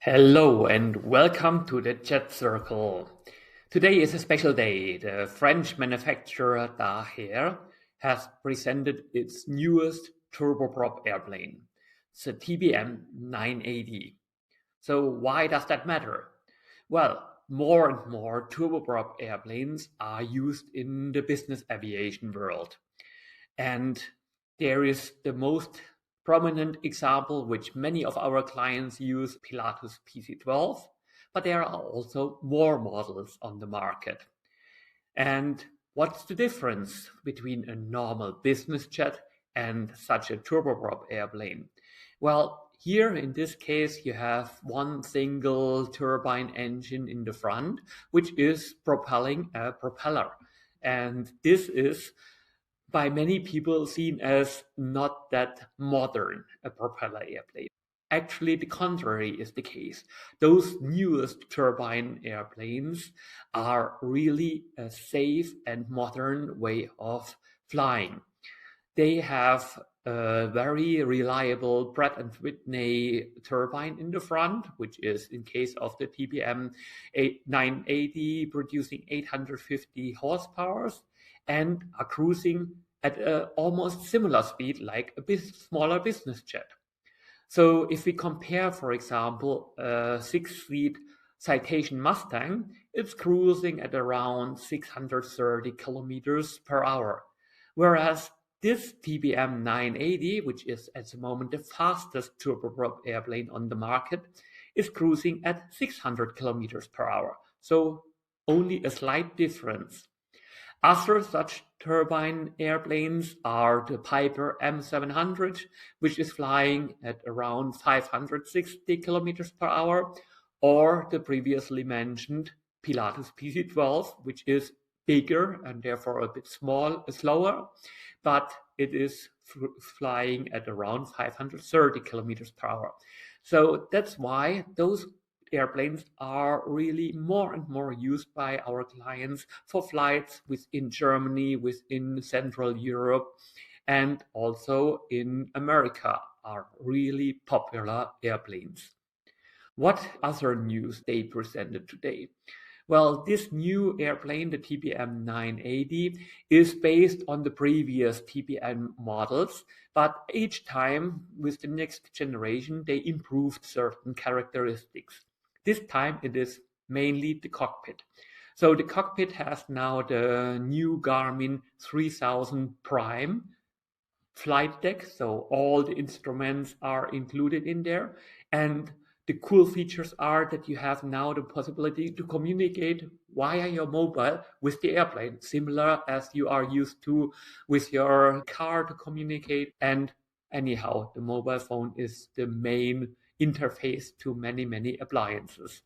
Hello and welcome to the Chat Circle. Today is a special day. The French manufacturer Daher has presented its newest turboprop airplane, the TBM 980. So why does that matter? Well, more and more turboprop airplanes are used in the business aviation world. And there is the most prominent example, which many of our clients use, Pilatus PC-12, but there are also more models on the market. And what's the difference between a normal business jet and such a turboprop airplane? Well, here in this case, you have one single turbine engine in the front, which is propelling a propeller. And this is by many people seen as not that modern, a propeller airplane. Actually, the contrary is the case. Those newest turbine airplanes are really a safe and modern way of flying. They have a very reliable Pratt and Whitney turbine in the front, which is in case of the TBM 980 producing 850 horsepower and are cruising at an almost similar speed like a smaller business jet. So if we compare, for example, a 6-seat Citation Mustang, it's cruising at around 630 kilometers per hour. Whereas this TBM 980, which is at the moment the fastest turboprop airplane on the market, is cruising at 600 kilometers per hour. So only a slight difference. Other such turbine airplanes are the Piper M700, which is flying at around 560 kilometers per hour, or the previously mentioned Pilatus PC-12, which is bigger and therefore a bit slower, but it is flying at around 530 kilometers per hour. So that's why those airplanes are really more and more used by our clients for flights within Germany, within Central Europe, and also in America are really popular airplanes. What other news they presented today? Well, this new airplane, the TBM 980, is based on the previous TBM models, but each time with the next generation, they improved certain characteristics. This time it is mainly the cockpit. So the cockpit has now the new Garmin 3000 Prime flight deck, so all the instruments are included in there. And the cool features are that you have now the possibility to communicate via your mobile with the airplane, similar as you are used to with your car to communicate. And anyhow, the mobile phone is the main interface to many, many appliances.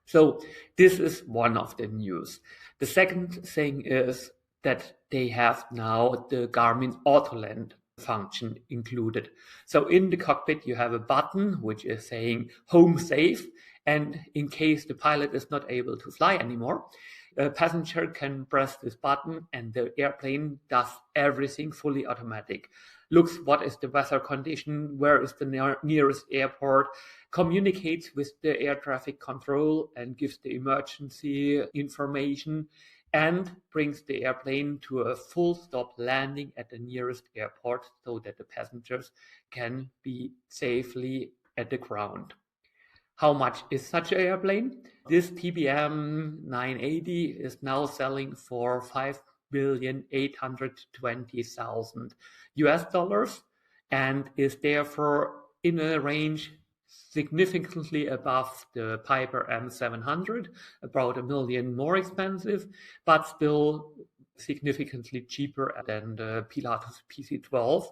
So this is one of the news. The second thing is that they have now the Garmin Autoland function included. So in the cockpit, you have a button which is saying home safe. And in case the pilot is not able to fly anymore, a passenger can press this button and the airplane does everything fully automatic. Looks what is the weather condition, where is the nearest airport, communicates with the air traffic control and gives the emergency information and brings the airplane to a full stop landing at the nearest airport so that the passengers can be safely at the ground. How much is such an airplane? This TBM 980 is now selling for $5,820,000 US dollars and is therefore in a range significantly above the Piper M700, about $1 million more expensive, but still significantly cheaper than the Pilatus PC-12.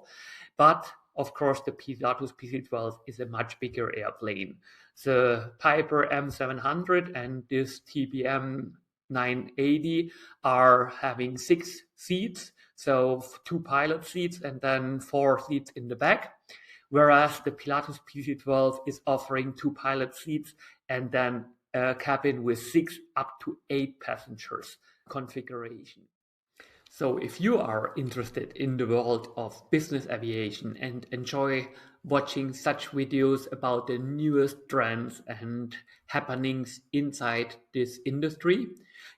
But of course, the Pilatus PC-12 is a much bigger airplane. The Piper M700 and this TBM 980 are having 6 seats, so 2 pilot seats and then 4 seats in the back. Whereas the Pilatus PC-12 is offering 2 pilot seats and then a cabin with 6 up to 8 passengers configuration. So if you are interested in the world of business aviation and enjoy watching such videos about the newest trends and happenings inside this industry,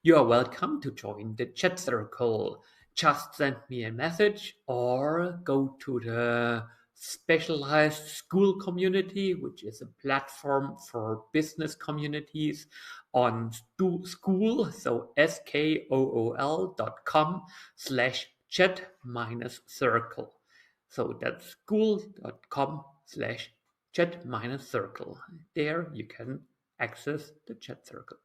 you are welcome to join the chat circle. Just send me a message or go to the specialized school community, which is a platform for business communities on school, so skool.com/chat-circle. So that's school.com/chat-circle. There you can access the chat circle.